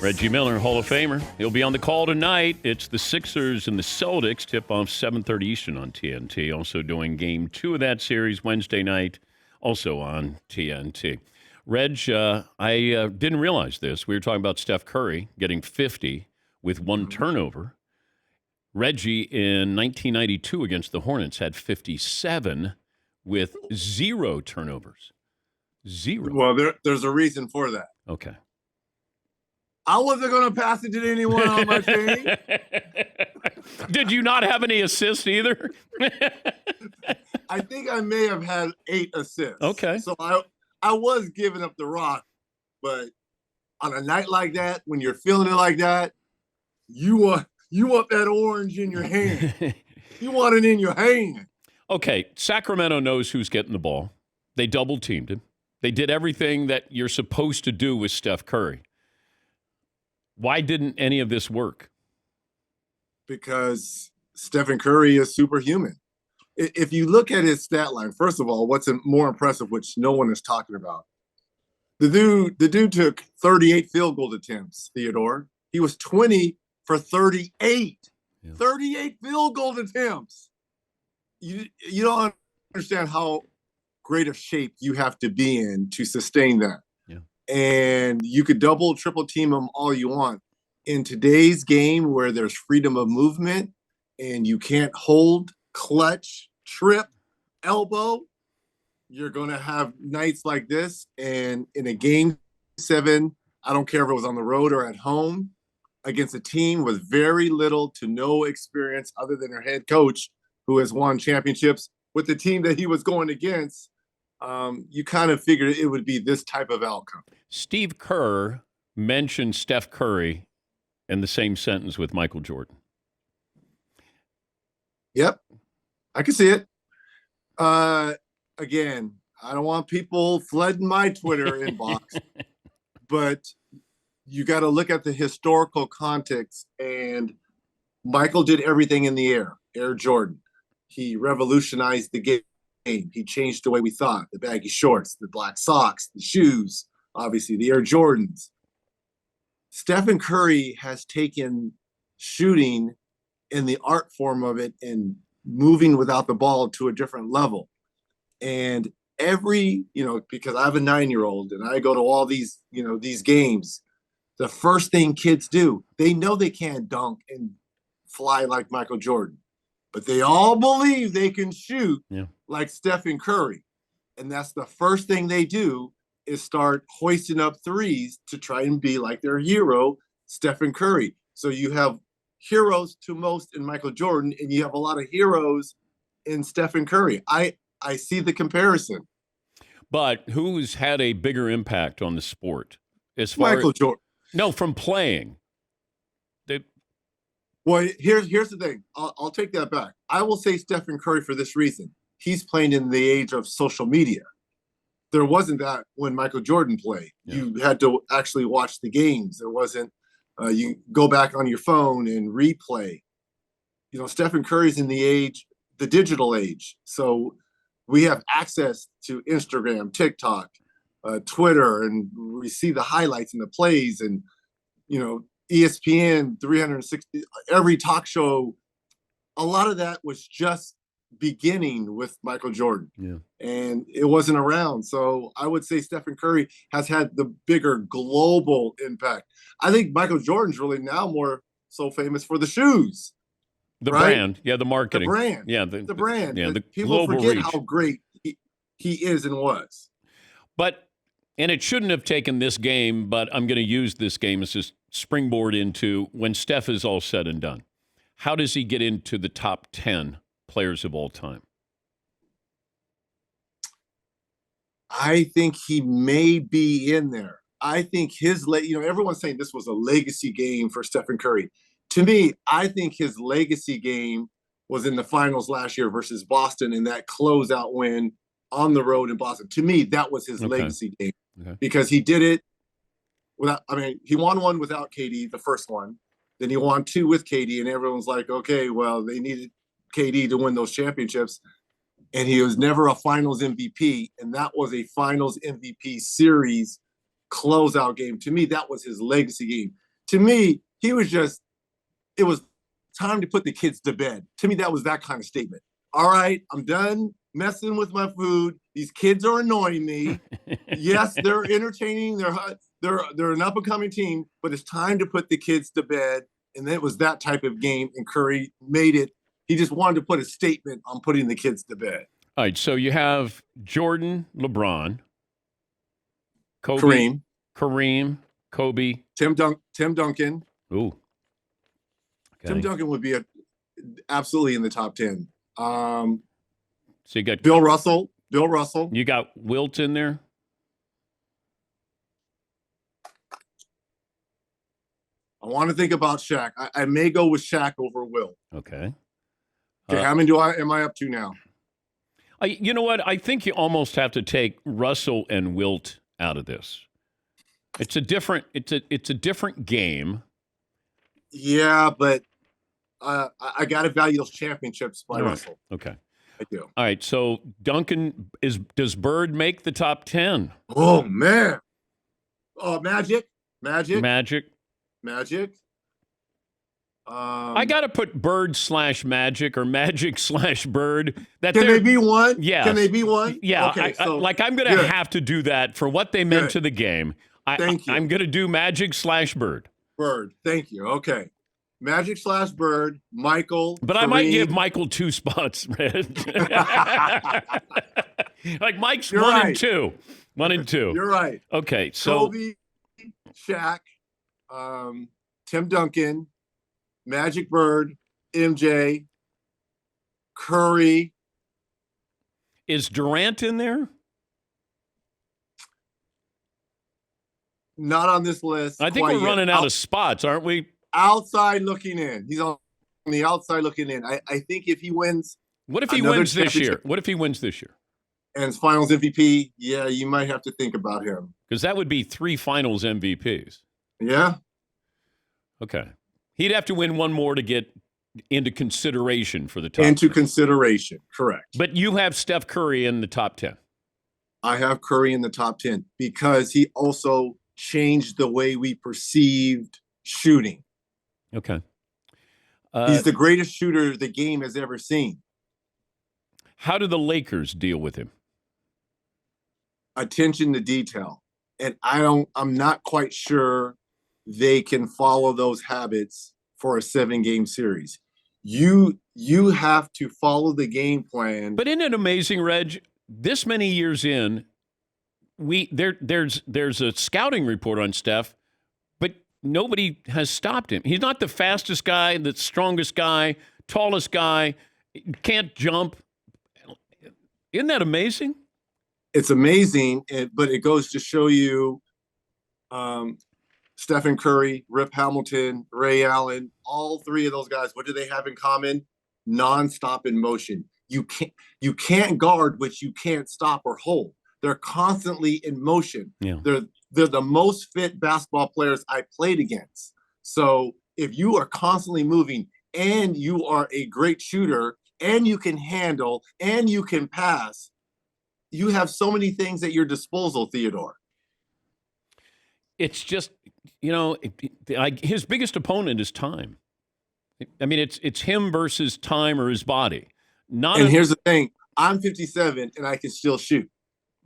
Reggie Miller, Hall of Famer. He'll be on the call tonight. It's the Sixers and the Celtics. Tip-off 7:30 Eastern on TNT. Also doing Game 2 of that series Wednesday night, also on TNT. Reg, I didn't realize this. We were talking about Steph Curry getting 50 with one turnover. Reggie in 1992 against the Hornets had 57 with 0 turnovers. 0. Well, there's a reason for that. Okay. I wasn't going to pass it to anyone on my team. Did you not have any assists either? I think I may have had 8 assists. Okay. So I was giving up the rock, but on a night like that, when you're feeling it like that, you want that orange in your hand. You want it in your hand. Okay, Sacramento knows who's getting the ball. They double-teamed him. They did everything that you're supposed to do with Steph Curry. Why didn't any of this work? Because Stephen Curry is superhuman. If you look at his stat line, first of all, what's more impressive, which no one is talking about, the dude took 38 field goal attempts, Theodore. He was 20 for 38. Yeah. 38 field goal attempts. You don't understand how great of shape you have to be in to sustain that. And you could double, triple team them all you want. In today's game where there's freedom of movement and you can't hold, clutch, trip, elbow, you're going to have nights like this. And in a game 7, I don't care if it was on the road or at home, against a team with very little to no experience other than their head coach who has won championships with the team that he was going against, you kind of figured it would be this type of outcome. Steve Kerr mentioned Steph Curry in the same sentence with Michael Jordan. Yep, I can see it. Again, I don't want people flooding my Twitter inbox, but you got to look at the historical context. And Michael did everything in the Air Jordan. He revolutionized the game. He changed the way we thought. The baggy shorts, the black socks, the shoes, obviously the Air Jordans. Stephen Curry has taken shooting in the art form of it and moving without the ball to a different level. And because I have a 9-year-old and I go to all these games, the first thing kids do, they know they can't dunk and fly like Michael Jordan, but they all believe they can shoot like Stephen Curry. And that's the first thing they do is start hoisting up threes to try and be like their hero, Stephen Curry. So you have heroes to most in Michael Jordan, and you have a lot of heroes in Stephen Curry. I see the comparison. But who's had a bigger impact on the sport? As far Michael Jordan. No, from playing. Well, here's the thing. I'll take that back. I will say Stephen Curry for this reason. He's playing in the age of social media. There wasn't that when Michael Jordan played. Yeah. You had to actually watch the games. There wasn't, you go back on your phone and replay. Stephen Curry's in the digital age. So we have access to Instagram, TikTok, Twitter, and we see the highlights and the plays and, ESPN 360, every talk show. A lot of that was just beginning with Michael Jordan. Yeah. And it wasn't around. So I would say Stephen Curry has had the bigger global impact. I think Michael Jordan's really now more so famous for the shoes. The brand. Yeah, the marketing. The brand. Yeah, the brand. Yeah, the people forget reach. how great he is and was. And it shouldn't have taken this game, but I'm going to use this game as a springboard into when Steph is all said and done. How does he get into the top 10 players of all time? I think he may be in there. I think everyone's saying this was a legacy game for Stephen Curry. To me, I think his legacy game was in the finals last year versus Boston in that closeout win on the road in Boston. To me, that was his legacy game because he did it he won one without KD, the first one. Then he won 2 with KD, and everyone's like, okay, well, they needed KD to win those championships. And he was never a finals MVP, and that was a finals MVP series closeout game. To me, that was his legacy game. To me, it was time to put the kids to bed. To me, that was that kind of statement. All right, I'm done messing with my food. These kids are annoying me. Yes, they're entertaining. They're an up and coming team, but it's time to put the kids to bed. And it was that type of game, and Curry made it. He just wanted to put a statement on putting the kids to bed. All right, so you have Jordan, LeBron, Kobe, Kareem, Kobe, Tim Duncan. Ooh. Okay. Tim Duncan would be absolutely in the top 10. So you got Bill Russell. You got Wilt in there? I want to think about Shaq. I may go with Shaq over Wilt. Okay. Okay, how many am I up to now? You know what? I think you almost have to take Russell and Wilt out of this. It's a different game. Yeah, but I got to value those championships by Russell. Okay. I do. All right. So Duncan does Bird make the top 10? Oh man. Oh, Magic. I got to put Bird/Magic or Magic/Bird. Can they be one? Yeah. Can they be one? Yeah. Okay, I'm going to have to do that for what they meant to the game. Thank you. I'm going to do Magic/Bird. Bird. Thank you. Okay. Magic/Bird, Michael. But Kareem. I might give Michael 2 spots, Red. Like Mike's You're 1 right. and 2. 1 and 2. You're right. Okay. So Kobe, Shaq, Tim Duncan, Magic Bird, MJ, Curry. Is Durant in there? Not on this list. I think we're running out of spots, aren't we? Outside looking in. He's on the outside looking in. I think if he wins. What if he wins this year? What if he wins this year? And finals MVP, yeah, you might have to think about him. Because that would be 3 finals MVPs. Yeah. Okay. He'd have to win one more to get into consideration for the top 10. Consideration, correct. But you have Steph Curry in the top 10. I have Curry in the top 10 because he also changed the way we perceived shooting. Okay. He's the greatest shooter the game has ever seen. How do the Lakers deal with him? Attention to detail. And I'm not quite sure they can follow those habits for a 7-game series. You have to follow the game plan. But isn't it amazing, Reg? This many years in, there's a scouting report on Steph, but nobody has stopped him. He's not the fastest guy, the strongest guy, tallest guy, can't jump. Isn't that amazing? It's amazing, but it goes to show you Stephen Curry, Rip Hamilton, Ray Allen, all 3 of those guys, what do they have in common? Non-stop in motion. You can't guard what you can't stop or hold. They're constantly in motion. Yeah. They're the most fit basketball players I played against. So if you are constantly moving and you are a great shooter and you can handle and you can pass, you have so many things at your disposal, Theodore. It's just, his biggest opponent is time. I mean, it's him versus time or his body. Here's the thing. I'm 57 and I can still shoot.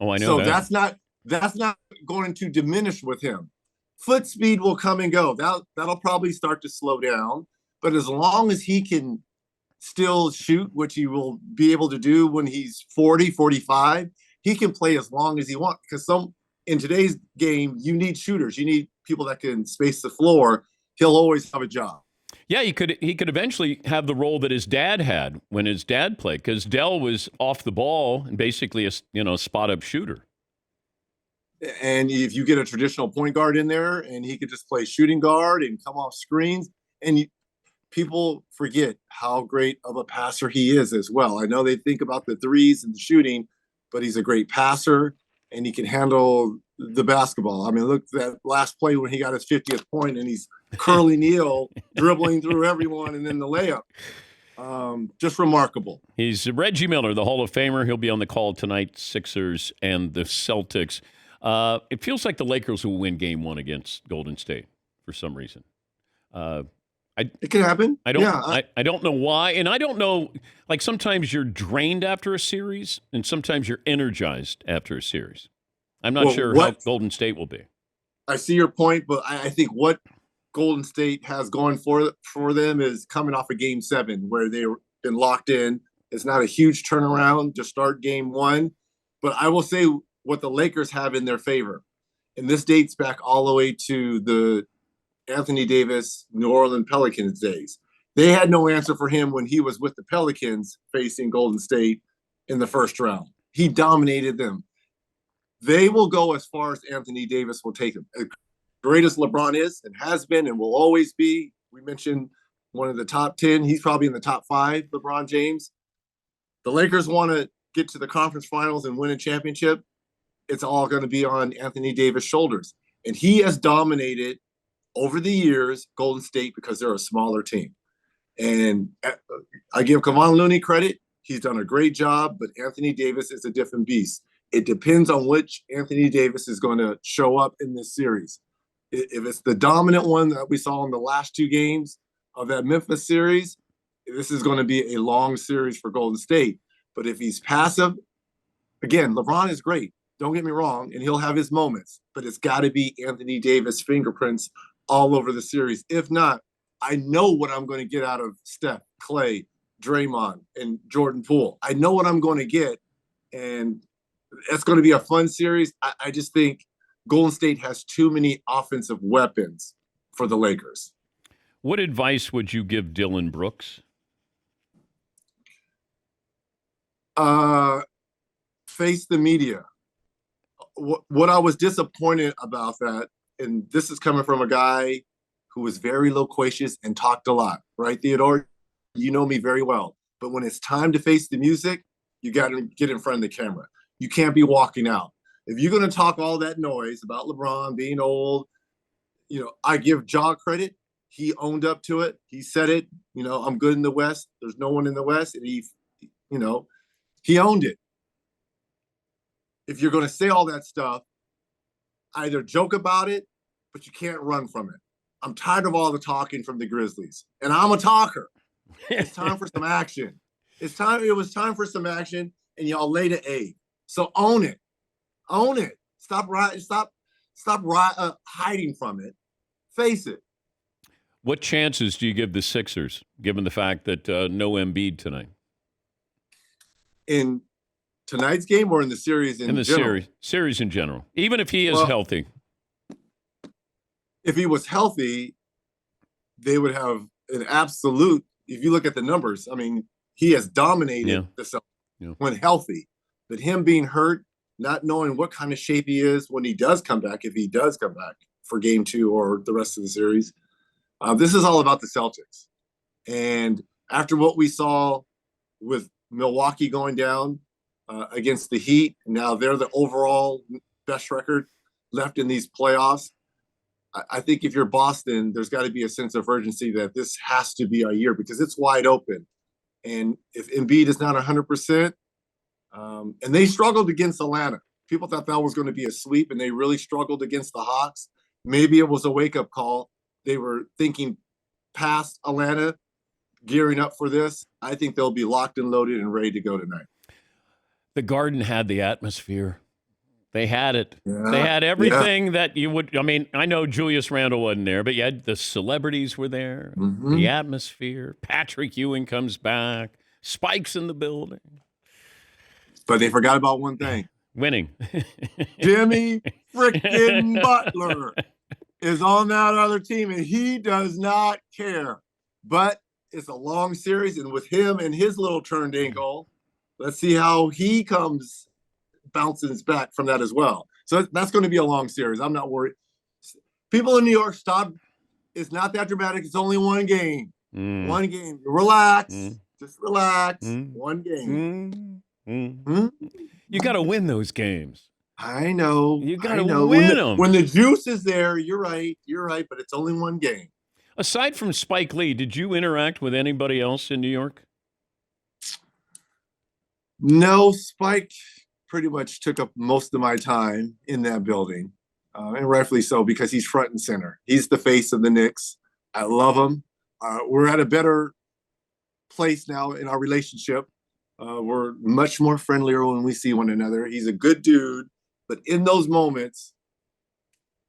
Oh, I know that. So that's not going to diminish with him. Foot speed will come and go. That'll probably start to slow down. But as long as he can still shoot, which he will be able to do when he's 40, 45, he can play as long as he wants. Because in today's game, you need shooters. You need people that can space the floor. He'll always have a job. Yeah, he could eventually have the role that his dad had when his dad played, because Dell was off the ball and basically a spot-up shooter. And if you get a traditional point guard in there and he could just play shooting guard and come off screens, and people forget how great of a passer he is as well. I know they think about the threes and the shooting, but he's a great passer and he can handle the basketball. I mean, look at that last play when he got his 50th point and he's curly Neal dribbling through everyone and then the layup. Just remarkable. He's Reggie Miller, the Hall of Famer. He'll be on the call tonight, Sixers and the Celtics. It feels like the Lakers will win Game 1 against Golden State for some reason. Uh, It can happen. I don't Yeah. I don't know why, and I don't know. Like sometimes you're drained after a series, and sometimes you're energized after a series. I'm not Well, sure how what Golden State will be. I see your point, but I think what Golden State has going for them is coming off of Game 7, where they've been locked in. It's not a huge turnaround to start Game 1, but I will say what the Lakers have in their favor, and this dates back all the way to the Anthony Davis New Orleans Pelicans days. They had no answer for him when he was with the Pelicans facing Golden State in the first round. He dominated them. They will go as far as Anthony Davis will take them. As great as LeBron is and has been and will always be, we mentioned one of the top 10. He's probably in the top 5, LeBron James. The Lakers want to get to the conference finals and win a championship. It's all going to be on Anthony Davis' shoulders. And he has dominated over the years Golden State because they're a smaller team. And I give Kevon Looney credit. He's done a great job, but Anthony Davis is a different beast. It depends on which Anthony Davis is going to show up in this series. If it's the dominant one that we saw in the last 2 games of that Memphis series, this is going to be a long series for Golden State. But if he's passive, again, LeBron is great. Don't get me wrong, and he'll have his moments. But it's got to be Anthony Davis fingerprints all over the series. If not, I know what I'm going to get out of Steph, Clay, Draymond, and Jordan Poole. I know what I'm going to get, and it's going to be a fun series. I just think Golden State has too many offensive weapons for the Lakers. What advice would you give Dylan Brooks? Face the media. What I was disappointed about that, and this is coming from a guy who was very loquacious and talked a lot, right, Theodore? You know me very well. But when it's time to face the music, you got to get in front of the camera. You can't be walking out. If you're going to talk all that noise about LeBron being old, I give Ja credit. He owned up to it. He said it. I'm good in the West. There's no one in the West. And he owned it. If you're going to say all that stuff, either joke about it, but you can't run from it. I'm tired of all the talking from the Grizzlies. And I'm a talker. It's time for some action. It was time for some action, and y'all laid an egg. So own it. Own it. Stop hiding from it. Face it. What chances do you give the Sixers, given the fact that no Embiid tonight? In tonight's game or in the series in general? Series in general. Even if he is healthy. If he was healthy, they would have an absolute, if you look at the numbers, I mean, he has dominated the Celtics when healthy. But him being hurt, not knowing what kind of shape he is when he does come back, if he does come back for game 2 or the rest of the series, this is all about the Celtics. And after what we saw with Milwaukee going down against the Heat, now they're the overall best record left in these playoffs. I think if you're Boston, there's got to be a sense of urgency that this has to be a year because it's wide open. And if Embiid is not 100%, and they struggled against Atlanta. People thought that was going to be a sweep, and they really struggled against the Hawks. Maybe it was a wake-up call. They were thinking past Atlanta, gearing up for this. I think they'll be locked and loaded and ready to go tonight. The Garden had the atmosphere. They had it. Yeah, they had everything that you would. I mean, I know Julius Randle wasn't there, but you had the celebrities were there, the atmosphere. Patrick Ewing comes back. Spike's in the building. But they forgot about one thing. Winning. Jimmy freaking Butler is on that other team, and he does not care. But it's a long series, and with him and his little turned ankle, let's see how he bounces back from that as well. So that's going to be a long series. I'm not worried. People in New York, stop. It's not that dramatic. It's only one game. One game. Relax. Just relax. One game. You got to win those games. I know. You got to win them. When the juice is there, you're right. You're right, but it's only one game. Aside from Spike Lee, did you interact with anybody else in New York? No, Spike pretty much took up most of my time in that building, and rightfully so because he's front and center. He's the face of the Knicks. I love him. We're at a better place now in our relationship. We're much more friendlier when we see one another. He's a good dude, but in those moments,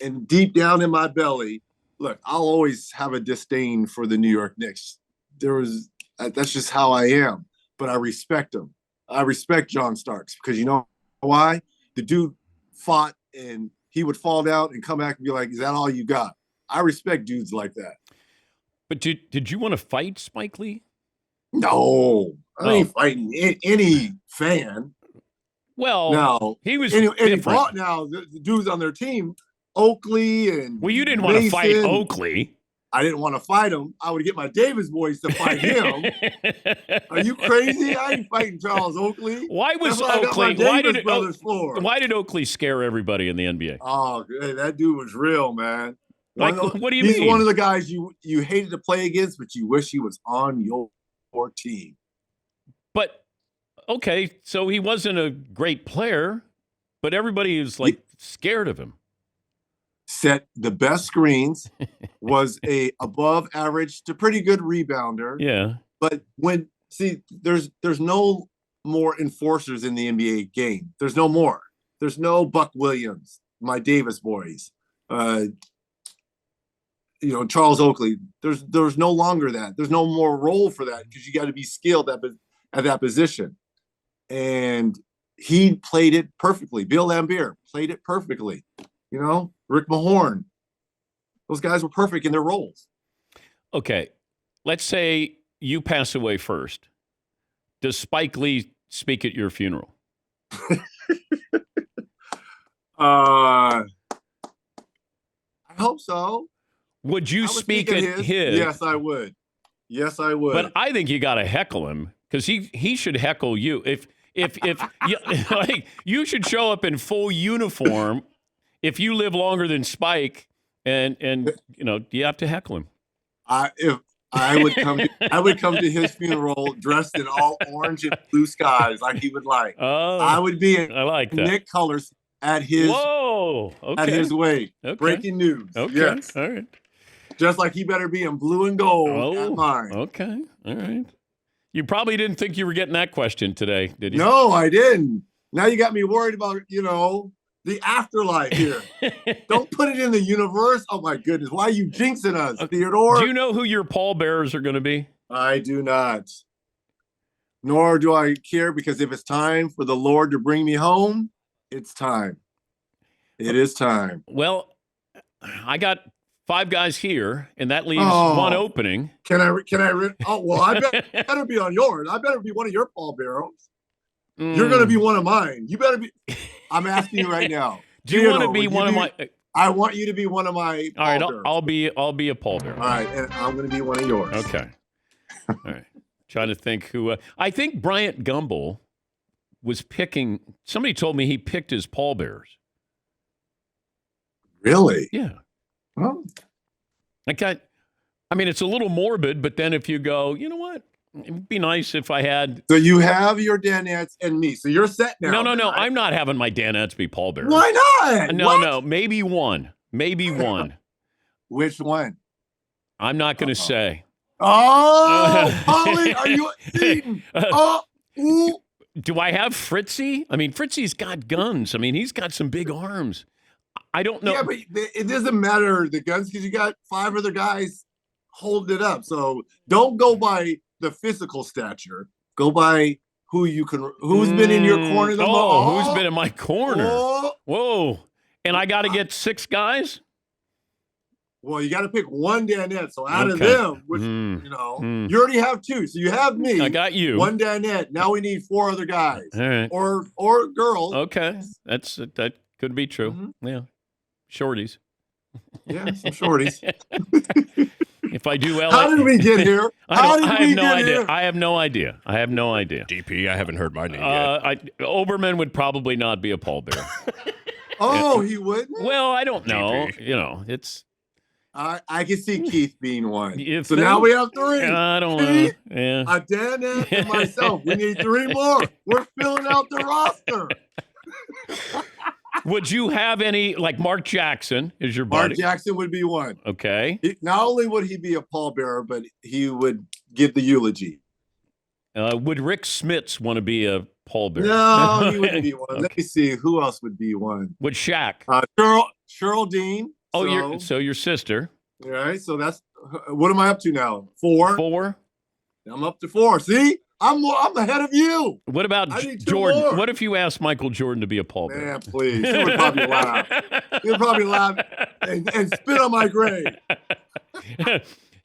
and deep down in my belly, look, I'll always have a disdain for the New York Knicks. That's just how I am. But I respect him. I respect John Starks because you know why? The dude fought and he would fall down and come back and be like, "Is that all you got?" I respect dudes like that. But did you want to fight Spike Lee? No, I ain't fighting any fan. Well, now he was and he different. brought now the dudes on their team, Oakley and well, you didn't want to fight Oakley. I didn't want to fight him. I would get my Davis boys to fight him. Are you crazy? I ain't fighting Charles Oakley. Why was Oakley? Why did Oakley scare everybody in the NBA? Oh, that dude was real, man. What do you mean? He's one of the guys you hated to play against, but you wish he was on your team. But okay, so he wasn't a great player, but everybody was like scared of him. Set the best screens, was a above average to pretty good rebounder. Yeah. But there's no more enforcers in the NBA game. There's no more. There's no Buck Williams, my Davis boys. Charles Oakley. There's no longer that. There's no more role for that because you got to be skilled at that position. And he played it perfectly. Bill Laimbeer played it perfectly. Rick Mahorn. Those guys were perfect in their roles. Okay. Let's say you pass away first. Does Spike Lee speak at your funeral? I hope so. Would you speak at his? Yes, I would. But I think you got to heckle him because he should heckle you. If you, like, you should show up in full uniform. If you live longer than Spike, and you have to heckle him. I would come to his funeral dressed in all orange and blue skies like he would like. Oh, I would be in I like that. Nick colors at his at his weight. Okay. Breaking news. Okay. Yes. All right. Just like he better be in blue and gold at mine. Okay. All right. You probably didn't think you were getting that question today, did you? No, I didn't. Now you got me worried about, the afterlife here. Don't put it in the universe. Oh, my goodness. Why are you jinxing us, Theodore? Do you know who your pallbearers are going to be? I do not. Nor do I care, because if it's time for the Lord to bring me home, it's time. It is time. Well, I got 5 guys here, and that leaves one opening. Can I? Oh, well, I better be on yours. I better be one of your pallbearers. You're going to be one of mine. You better be. I'm asking you right now. Do you want to be one of my? I want you to be one of my. All right, I'll be a pallbearer. All right, and I'm going to be one of yours. Okay. All right. Trying to think who. I think Bryant Gumbel was picking. Somebody told me he picked his pallbearers. Really? Yeah. Well, I mean, it's a little morbid, but then if you go, you know what? It'd be nice if I had. So you have your Danettes and me. So you're set now. No. Right? I'm not having my Danettes be pallbearers. Why not? No. Maybe one. Which one? I'm not going to say. Oh, Holly, are you eating? Ooh. Do I have Fritzy? I mean, Fritzy's got guns. I mean, he's got some big arms. I don't know. Yeah, but it doesn't matter the guns because you got 5 other guys holding it up. So don't go by the physical stature. Go by who's been in your corner the most. Who's been in my corner? Whoa. And I got to get 6 guys? Well, you got to pick one Danette. So out of them, which, you already have 2. So you have me. I got you. One Danette. Now we need 4 other guys. All right. Or girls. Okay. That could be true. Mm-hmm. Yeah. Shorties. Yeah, some shorties. If I do LA. How did we get here? I have no idea. DP, I haven't heard my name yet. Oberman would probably not be a pallbearer. He wouldn't? Well, I don't know. DP. It's. I can see Keith being one. So now we have 3. I don't know. Yeah. Dana and myself. We need 3 more. We're filling out the roster. Would you have any, like Mark Jackson is your buddy? Mark Jackson would be one. Okay. Not only would he be a pallbearer, but he would give the eulogy. Would Rick Smits want to be a pallbearer? No, he wouldn't be one. Okay. Let me see. Who else would be one? Would Shaq? Cheryl Dean. Oh, so your sister. All right. So that's what am I up to now? 4. 4. I'm up to 4. See, I'm ahead of you. What about Jordan? More. What if you asked Michael Jordan to be a pallbearer? Man, please. He would probably laugh. He would probably laugh and spit on my grave.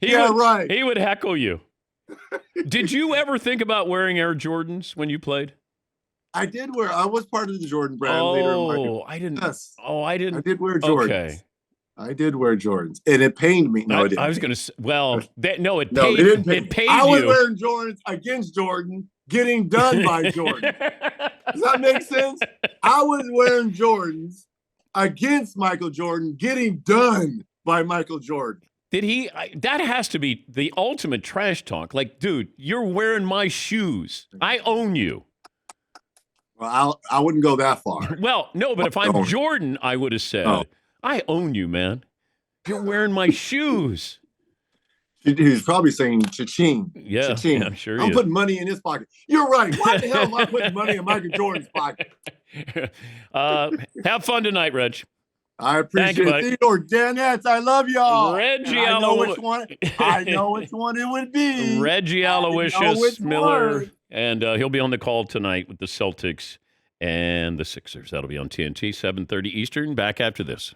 Right. He would heckle you. Did you ever think about wearing Air Jordans when you played? I did wear. I was part of the Jordan brand later in my career. I didn't. Yes. I didn't. I did wear Jordans. Okay. I did wear Jordans, and it pained me. No, it didn't. I was going to say, well, it paid. It didn't pay. It paid I was you. wearing Jordans against Jordan, getting done by Jordan. Does that make sense? I was wearing Jordans against Michael Jordan, getting done by Michael Jordan. Did he? That has to be the ultimate trash talk. Like, dude, you're wearing my shoes. I own you. Well, I wouldn't go that far. Well, no, but if I'm Jordan, I would have said, I own you, man. You're wearing my shoes. He's probably saying cha-ching. Yeah, cha-ching. Yeah, I'm sure I'm putting money in his pocket. You're right. Why the hell am I putting money in Michael Jordan's pocket? Have fun tonight, Reg. I appreciate it. Theodore, Danettes, I love y'all. Reggie, I know which one. I know which one it would be. Reggie Aloysius Miller, and he'll be on the call tonight with the Celtics and the Sixers. That'll be on TNT, 7:30 Eastern. Back after this.